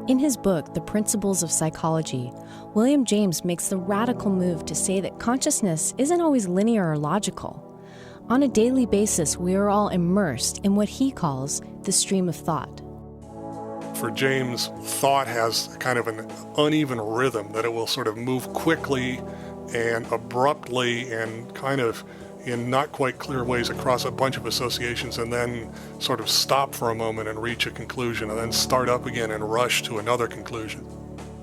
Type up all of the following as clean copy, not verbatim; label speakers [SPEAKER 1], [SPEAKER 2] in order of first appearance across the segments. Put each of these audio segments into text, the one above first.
[SPEAKER 1] In his book, The Principles of Psychology, William James makes the radical move to say that consciousness isn't always linear or logical. On a daily basis, we are all immersed in what he calls the stream of thought.
[SPEAKER 2] For James, thought has kind of an uneven rhythm, that it will sort of move quickly and abruptly and kind of in not quite clear ways across a bunch of associations, and then sort of stop for a moment and reach a conclusion, and then start up again and rush to another conclusion.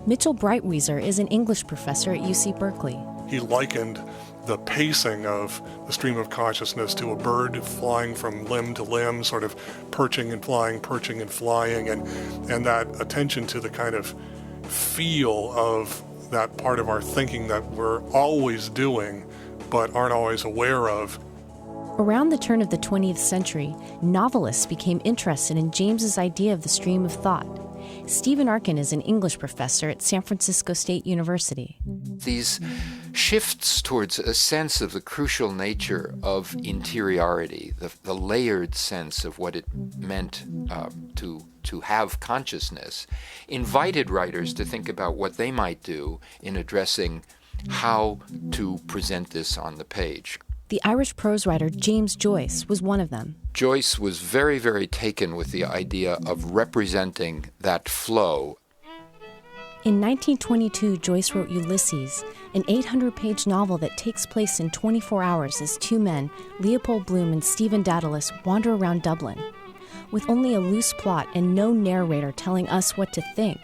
[SPEAKER 1] Mitchell Breitwieser is an English professor at UC Berkeley.
[SPEAKER 2] He likened the pacing of the stream of consciousness to a bird flying from limb to limb, sort of perching and flying, and that attention to the kind of feel of that part of our thinking that we're always doing but aren't always aware of.
[SPEAKER 1] Around the turn of the 20th century, novelists became interested in James's idea of the stream of thought. Stephen Arkin is an English professor at San Francisco State University.
[SPEAKER 3] These shifts towards a sense of the crucial nature of interiority, the layered sense of what it meant to have consciousness, invited writers to think about what they might do in addressing how to present this on the page.
[SPEAKER 1] The Irish prose writer James Joyce was one of them.
[SPEAKER 3] Joyce was very, very taken with the idea of representing that flow.
[SPEAKER 1] In 1922, Joyce wrote Ulysses, an 800-page novel that takes place in 24 hours as two men, Leopold Bloom and Stephen Dedalus, wander around Dublin. With only a loose plot and no narrator telling us what to think,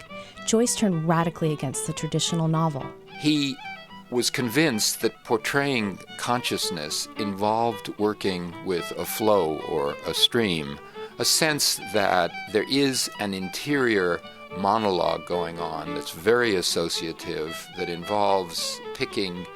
[SPEAKER 1] Joyce turned radically against the traditional novel.
[SPEAKER 3] He was convinced that portraying consciousness involved working with a flow or a stream, a sense that there is an interior monologue going on that's very associative, that involves picking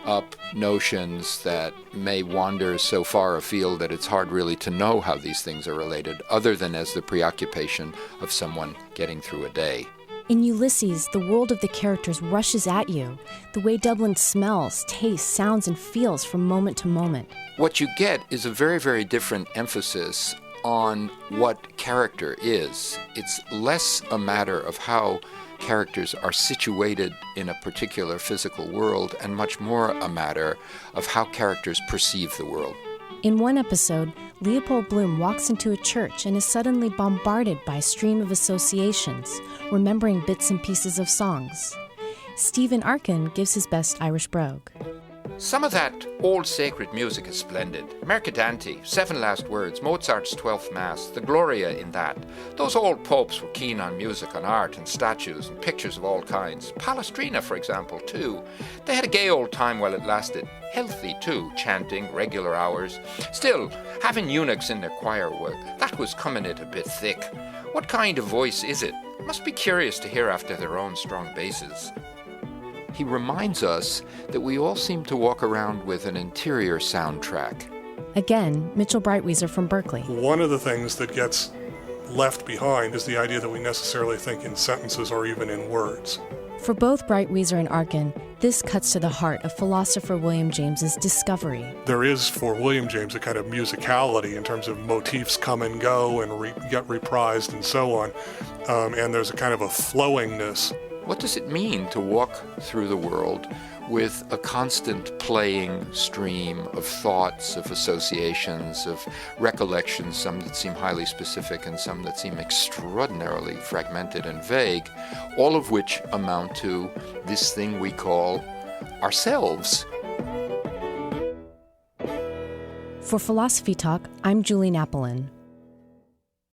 [SPEAKER 3] up notions that may wander so far afield that it's hard really to know how these things are related, other than as the preoccupation of someone getting through a day.
[SPEAKER 1] In Ulysses, the world of the characters rushes at you, the way Dublin smells, tastes, sounds, and feels from moment to moment.
[SPEAKER 3] What you get is a very, very different emphasis on what character is. It's less a matter of how characters are situated in a particular physical world, and much more a matter of how characters perceive the world.
[SPEAKER 1] In one episode, Leopold Bloom walks into a church and is suddenly bombarded by a stream of associations, remembering bits and pieces of songs. Stephen Arkin gives his best Irish brogue.
[SPEAKER 3] Some of that old sacred music is splendid. Mercadante, Seven Last Words, Mozart's 12th Mass, the Gloria in that. Those old popes were keen on music, on art and statues and pictures of all kinds. Palestrina, for example, too. They had a gay old time while it lasted. Healthy, too, chanting, regular hours. Still, having eunuchs in their choir work, that was coming it a bit thick. What kind of voice is it? Must be curious to hear after their own strong basses. He reminds us that we all seem to walk around with an interior soundtrack.
[SPEAKER 1] Again, Mitchell Breitwieser from Berkeley.
[SPEAKER 2] One of the things that gets left behind is the idea that we necessarily think in sentences or even in words.
[SPEAKER 1] For both Breitwieser and Arkin, this cuts to the heart of philosopher William James's discovery.
[SPEAKER 2] There is, for William James, a kind of musicality in terms of motifs come and go and get reprised and so on. And there's a kind of a flowingness.
[SPEAKER 3] What does it mean to walk through the world with a constant playing stream of thoughts, of associations, of recollections, some that seem highly specific and some that seem extraordinarily fragmented and vague, all of which amount to this thing we call ourselves?
[SPEAKER 1] For Philosophy Talk, I'm Julie Napolin.